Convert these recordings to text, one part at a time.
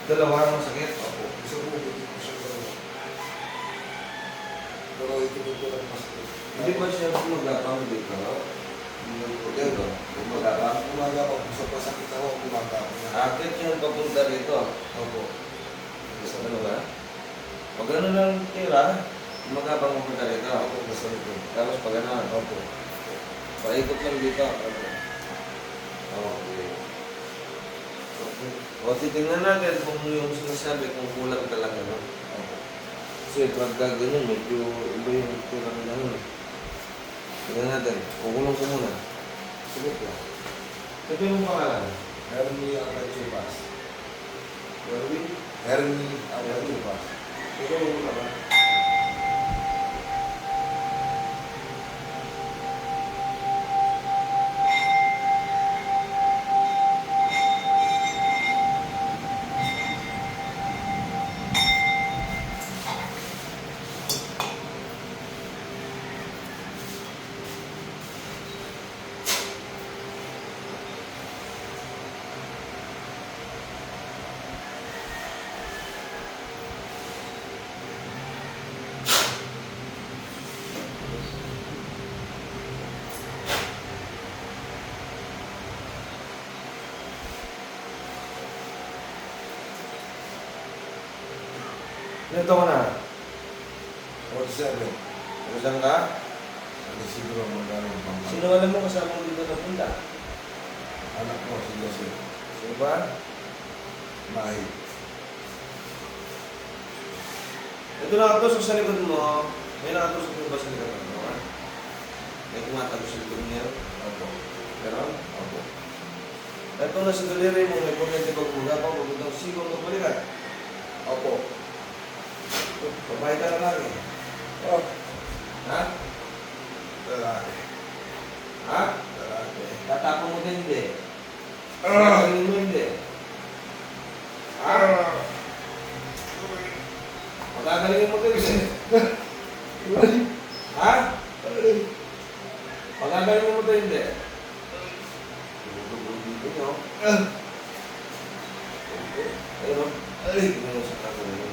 Dalawa ang masakit. Opo. Isa po, hindi ko siya gano'n. Pero ito po lang masakit. Hindi ba siya gumagapang dito? Dito. Gumagapang? Umaga po, sa pasakit ako, umaga ako na. Akit yung papunta rito. Opo. Ano ba? Pag ano lang tira, gumagapang papunta rito. Opo, masakit po. Tapos pag ano, Opo. paikot lang dito. Okay. O titingnan natin kung yung sinasabi kung kulang talaga. No? Opo. Kasi pagka ganun, medyo iba yung kulang na nun. Tingnan natin. Kukulong ko muna. Sige po. Ito yung pangalan. Hermie Apachupas. Erwin? Hermie Apachupas. Ito yung muna ba? Ito ko na. 47. Saan ka? Ano siguro magkano ang pangkat? Sino alam mo kasama mo dito na punta? Anak ko, si Jose. Sino ba? Mahi. Ito nakatusok sa likod mo. May nakatusok mo ba sa likod mo? Ha? May tumatagos sa likod niya. Opo. Pero, Opo. ito na sa daliri mo, may kuryente pagmugapang, pagmutang sigong magbalikat. Opo. Babae ka na lang eh. Oh. Ha? Lalaki. Ha? Lalaki. Tatapon mo din hindi. Ah! Tatapon mo hindi. Ha? Magagalingin mo din hindi. Ha? Magagalingin mo din hindi. Tumutubo dito nyo. Ayun o. Tingnan mo sa camera yun.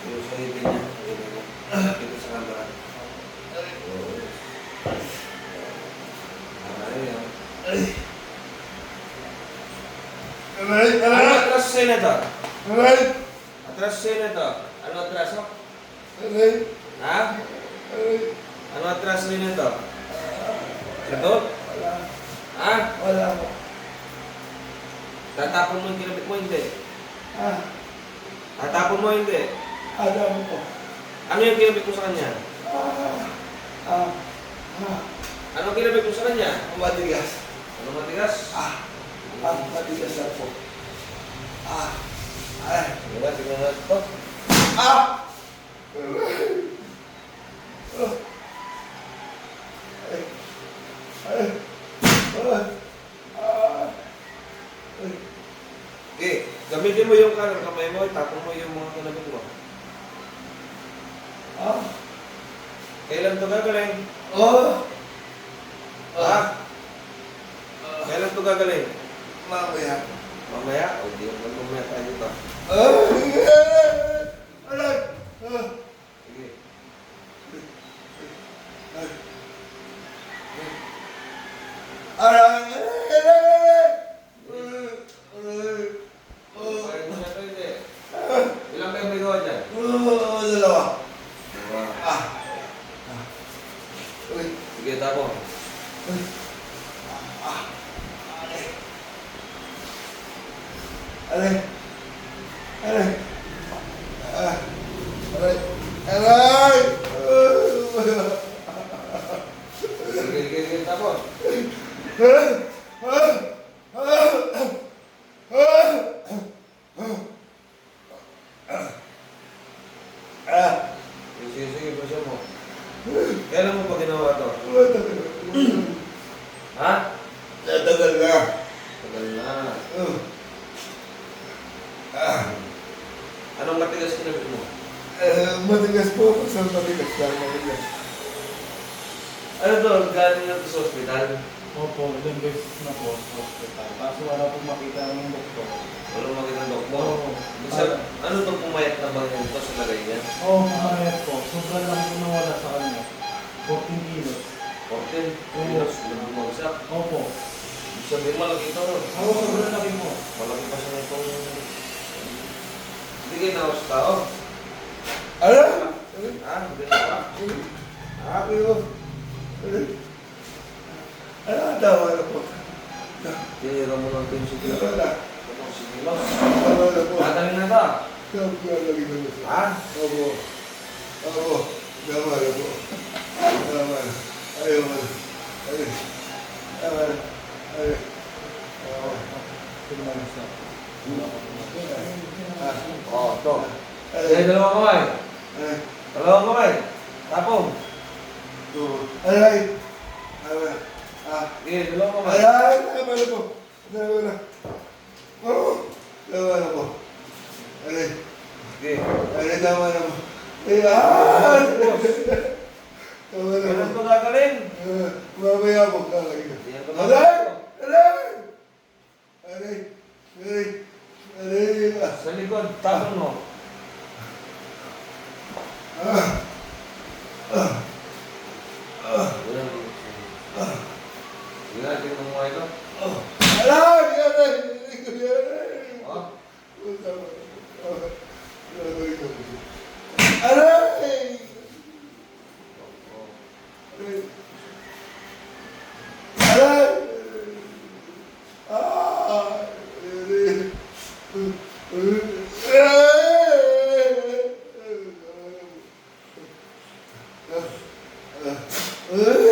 Yung sa ngipin niya. Ito sa camera. Oo. Ayun. Ano atras sa senator? Atras sa senator? Ano atras mo? Ha? Ano atras sa senator? Ito? Ha? Tatapon mo yung kinabit mo hindi? Tatapon mo hindi? Ano yung kinabit mo sa kanya? Ano kinabit mo sa kanya? Matigas. Ano matigas? Matigas na po. Diba? Tingnan natin ito. Okay, gamitin mo yung kanang kamay mo, itapon mo yung mga kinabit mo. Kailan ito gagaling? Ha? Kailan ito gagaling? Mamaya. Mamaya? O di, mamaya tayo dito. Sige. Kaya mo na ito hindi. Ilang kayo may gawa dyan? Dalawa. Diba? Sige, tapon. Sige, tapon. Sige, pasya mo. Kailan mo pa ginawa ito? Ha? Tatagal na. Tagal na. Anong matigas kinabit mo? Matigas po. Saan matigas lang? Matigas. Ano to? Galing na sa ospital? Opo, ilang beses na po sa hospital. Kaso wala pong makita ng doktor. Walang makita ng Oo, parehas po. Sobrang laki po nawala sa kanya. 14 kilos. 14. Kilos. Bumagsak. Opo. Ibig sabihin malaki ito. Oo, sobrang laki po. Malaki pa siya nitong... Hindi kayo nawas sa tao. Ano? Ah, hindi na ba? Happy ko. Ano ang tama na po? Tinira mo ng 10 sigilo. Wala. Itong sigilo. Tama na po. Tataling na ito. Lagi na po. Ha? Opo. Opo. Tama na po. Tama na. Ayaw na. Ayaw. Tama na. Ayaw. Oo, ito. Sige, dalawang kamay. Dalawang kamay. Tapong. Aray! Aray! Sige, dalawang kamay. Aray! Tama na po. Tama na. Oo! Tama na po. Aray! Sige. Aray, tama na po. Ayan! Tama na Kailan po. ito gagaling? Mamaya po kakain. Yan ito Aray! gagaling. Aray! Aray! Aray! Aray! Sa likod, tapong mo. Sige nga, tingnan mo ito. Aray! Aray! Aray! Oh. Aray! Aray!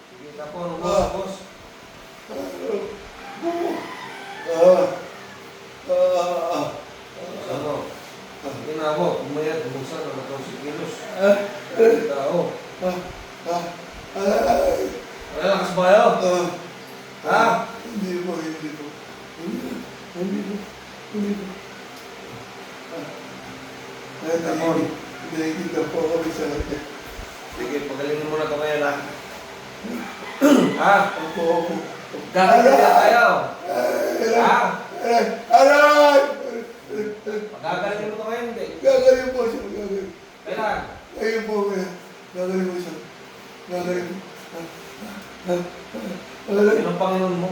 Sige, tapong. Boss, boss. Ano? Sige na ako. Umayat, bumuksan. Ang 14 kilos. Tao. Wala lakas ba yun? Ha? Hindi po. Nakikita po kami sa kanya. Sige, pagalingin mo na kamay na. Ha? Opo. Gagawin na tayo. Ha? Aray! Pagagaling mo kamay, hindi. Gagaling po siya, gagaling. Kailan? Ayun po, kaya. Gagaling po siya. Gagaling. Sino ang Panginoon mo?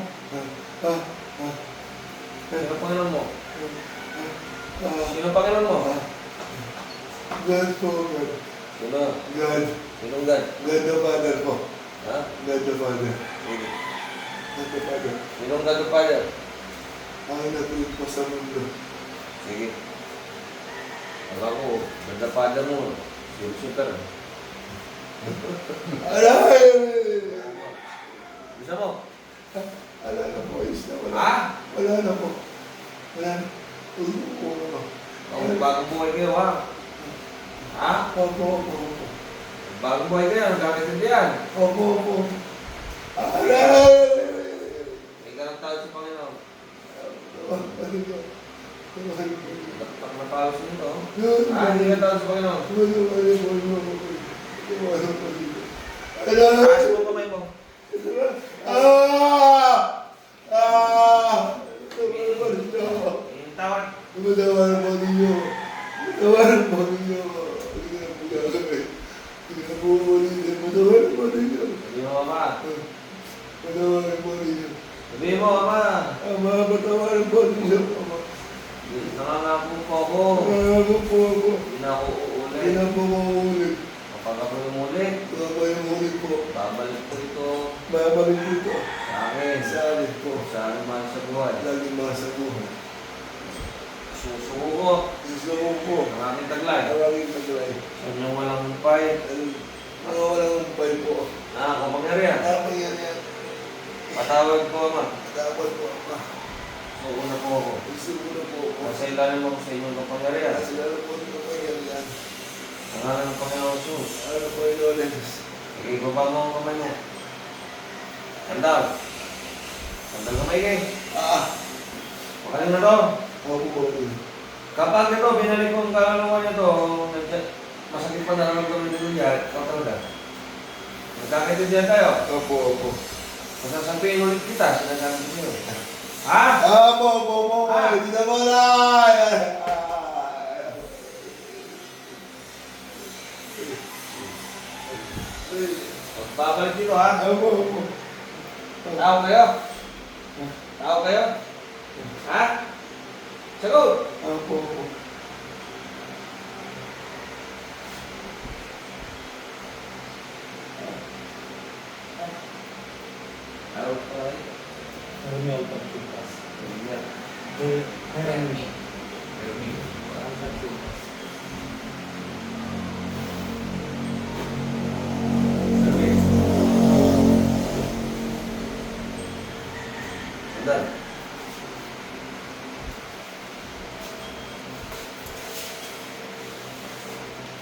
Sino ang Panginoon mo? Sino ang Panginoon mo? God po, God. Sino? God. Sinong God? God the Father po. Ha? God the Father. Sige. God the Father. Sinong God the Father? Ang natulog po sa mundo. Sige. Ang ako, God the Father mo. Si Lucifer. Aray! Bisa mo? Wala na po, ayos na. Ha? Wala na po. Wala na. Tulog po ako. Ang bagong buhay kayo, ha? Ha? Opo. Bagong buhay kayo, nagkakaintindihan. Opo. Aray! May ganang tao sa Panginoon. Pag napalo sa nito, ha? Hindi ka tao sa Panginoon. Taas mo kamay mo. Yung tawad. Sabi mo, Ama. Sabi mo, Ama. Nangangapo po ako. Hindi na ako uulit. Kapag ako umulit, babalik po ito sa akin. Sa akin man sa buhay. Susuko ko ang aking taglay. Sa inyong walang humpay. Kapangyarihan. Patawad ko, Ama. Suuna po ako. Nasa ilalim ako sa inyong kapangyarihan. Ang ngalan ng Panginoon Jesus. Ibaba mo ang kamay niya. Sandal. Sandal kamay kayo. Magaling na to. Kapag ito, binalik ko ang kaluluwa niya to, masakit pa nararamdaman nito niya, ikaw talaga. Nagkakaintindihan tayo. Masasabihin ulit kita, sinasabi ko sa'yo. Ha? Hindi na mo na! Babalik dito ha. Opo. Tao kayo? Tao kayo? Ha? Sagot! Opo. Tao kayo? Marami ako pagtupas. Ayan. Marami. Ermi. Parang pagtupas. Ermi. Sandal.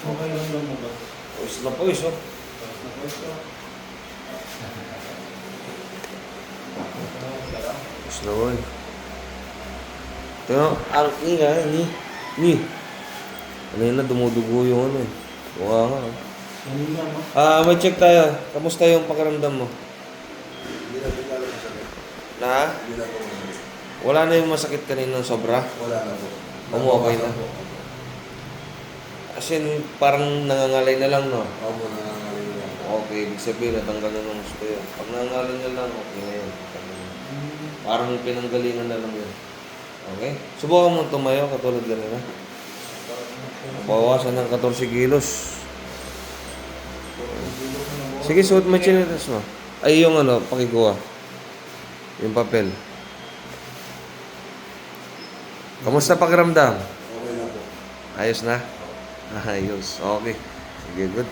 Okay lang daw mo ba? Pawis na pawis, oh. Tapos na pwesto. Pawis na, boy. Ito, ang ni. Ano yun na, dumudugo yung ano eh. Buka nga. oh. Kanina mo. May check tayo. Kamusta yung pakiramdam mo? Hindi na pinalo masakit. Na? Hindi na po masakit. Wala na yung masakit kanina sobra? Wala na po. Okay na. As in, parang nangangalay na lang, no? Opo, nangangaling na. Okay, ibig sabihin, natanggal na ng gusto yun. Pag nangangalay na lang, okay na yun. Parang pinanggalingan na lang yun. Okay? Subukan mo tumayo, katulad ganun, ha? Bawasan ng 14 kilos. Sige, suot mo chinelas mo. Ay, yung ano, pakikuha. Yung papel. Kamusta pakiramdam? Okay na po. Ayos na? Ayos. Okay. Sige, good.